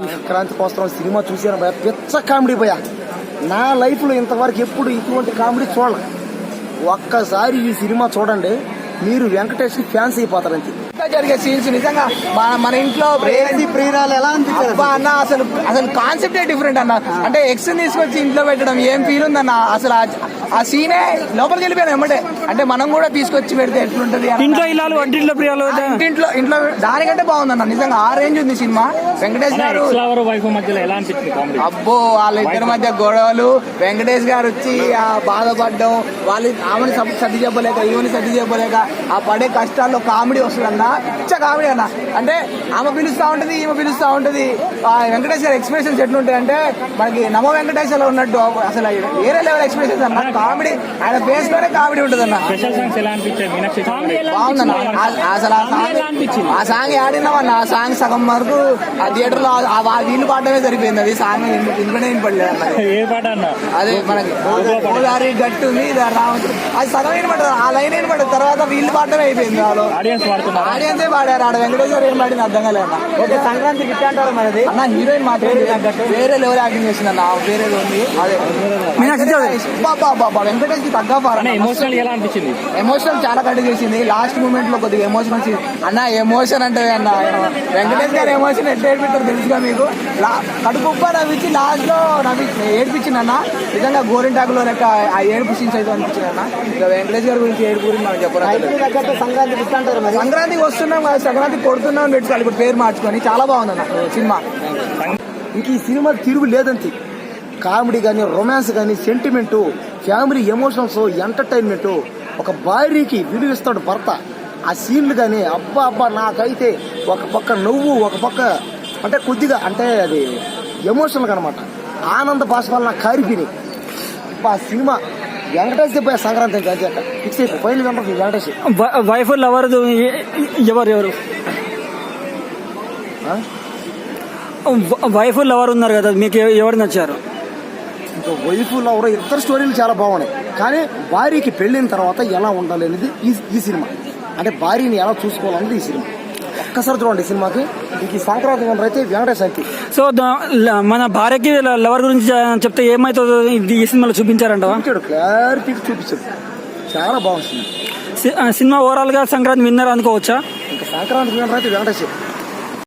సంక్రాంతి కోసం సినిమా చూసాను భయ, పిచ్చ కామెడీ భయ. నా లైఫ్లో ఇంతవరకు ఎప్పుడు ఇటువంటి కామెడీ చూడాలి. ఒక్కసారి ఈ సినిమా చూడండి, మీరు వెంకటేష్ కి ఫ్యాన్స్ అయిపోతారు. అంతే జరిగే సీన్స్ నిజంగా మన ఇంట్లో ప్రియురాలు ఎలా అన్న అసలు కాన్సెప్టే డిఫరెంట్ అన్న. అంటే ఎక్స్ తీసుకొచ్చి ఇంట్లో పెట్టడం ఏం ఫీల్ ఉందన్న. అసలు ఆ సీనే లోపలికి వెళ్ళిపోయాను ఎమ్మటే. అంటే మనం కూడా తీసుకొచ్చి పెడితే ఎట్లుంటది ఇంట్లో ఇల్లాలు వంటింట్లో ప్రియాలు ఇంట్లో దానికంటే బాగుందన్న. నిజంగా ఆ రేంజ్ ఉంది సినిమా. వెంకటేష్ గారు అబ్బో వాళ్ళిద్దరి మధ్య గొడవలు, వెంకటేష్ గారు వచ్చి ఆ బాధపడడం, వాళ్ళు ఆమెని సర్ది చెప్పలేక ఈమెని సర్ది చెప్పలేక ఆ పడే కష్టాల్లో కామెడీ వస్తుందన్న. పిచ్చ కామెడీ అన్న. అంటే ఆమె పిలుస్తా ఉంటది, ఈమె పిలుస్తా ఉంటది. వెంకటేష్ గారి ఎక్స్ప్రెషన్స్ ఎట్లుంటాయి అంటే మనకి నమో వెంకటేశ్వర ఉన్నట్టు అసలు వేరే లెవెల్ ఎక్స్ప్రెషన్స్ అన్న. కామెడీ ఆయన ఫేస్ లోనే కామెడీ ఉంటుంది అన్న. బాగుందన్న అసలు ఆ సాంగ్ ఆడినామన్న. ఆ సాంగ్ సగం వరకు ఆ థియేటర్ లో వీళ్ళు పాడమే సరిపోయింది. అది సాంగ్ ఇంట్లోనే వినపడలేదు అన్న. అదే మనకి గోదావరి గట్టు మీద రావచ్చు అది సగం వినపడదు, ఆ లైన్ వినపడదు. తర్వాత వీళ్ళు పాడమే అయిపోయింది. వాళ్ళు ఆడియన్సే పాడారు. ఆడ వెంకటేశ్వర ఏం పాడింది అర్థం కాలేదు అన్న. సంక్రాంతి గిట్ అంటారు మనది అన్న. హీరోయిన్ మాత్రం వేరే లెవెల్ యాక్టింగ్ చేసింది అన్న. వేరే ఉంది. అదే వెంకటేష్ కి తగ్గ ఎమోషనల్ ఎలా అనిపించింది? ఎమోషన్ చాలా కట్ చేసింది. లాస్ట్ మూమెంట్ లో కొద్దిగా ఎమోషన్ వచ్చింది అన్న. ఎమోషన్ అంటే అన్న వెంకటేష్ గారు ఎమోషన్ ఎట్లా ఏడిపిస్తారు తెలుసుగా మీకు. కడుపుప్ప నవ్వించి లాస్ట్ లో ఏడిపించింది అన్న. నిజంగా గోరింటాకులో లెక్క ఆ ఏడుపు సీన్స్ అయితే అనిపించింది అన్న. ఇక వెంకటేష్ గారి గురించి ఏడుపు గురించి మనం చెప్పాలి. సంక్రాంతి గిట్ అంటారు మరి. సంక్రాంతికి వస్తున్నాం కదా, సంక్రాంతి కొడుతున్నాం అని పెట్టుకోవాలి. ఇప్పుడు పేరు మార్చుకొని చాలా బాగుందన్న సినిమా. ఇంక ఈ సినిమా తిరుగు లేదంతే. కామెడీ కానీ, రొమాన్స్ కానీ, సెంటిమెంటు, ఫ్యామిలీ ఎమోషన్స్, ఎంటర్టైన్మెంట్, ఒక భార్యకి విలువిస్తాడు భర్త. ఆ సీన్లు కానీ అబ్బా నాకైతే ఒక పక్క నవ్వు, ఒక పక్క అంటే కొద్దిగా అంటే అది ఎమోషనల్ అనమాట. ఆనంద భాషలు నాకు కారిపోయినాయి. ఆ సినిమా వెంకటేష్ పోయా సంక్రాంతి ఫిక్స్ అయిపోయి ఫైనల్ వెంకటేష్. వైఫ్ లవర్ ఎవరు వైఫ్ లవర్ ఉన్నారు కదా, మీకు ఎవరు నచ్చారు? ఇంకా వైఫ్ లవర్ ఇద్దరు స్టోరీలు చాలా బాగున్నాయి. కానీ భార్యకి పెళ్ళిన తర్వాత ఎలా ఉండాలి అనేది ఈ సినిమా. అంటే భార్యని ఎలా చూసుకోవాలనేది ఈ సినిమా. ఒక్కసారి చూడండి సినిమాకి. ఇంక సంక్రాంతి అయితే వెంకటేష్ అయితే. సో మన భార్యకి లవర్ గురించి చెప్తే ఏమైతుందో ఈ సినిమాలో చూపించారంట. క్లారిటీ చూపించాడు. చాలా బాగుంది సినిమా ఓవరాల్ గా సంక్రాంతి విన్నర్ అనుకోవచ్చా? ఇంకా సంక్రాంతి విన్నర్ అయితే వెంకటేష్.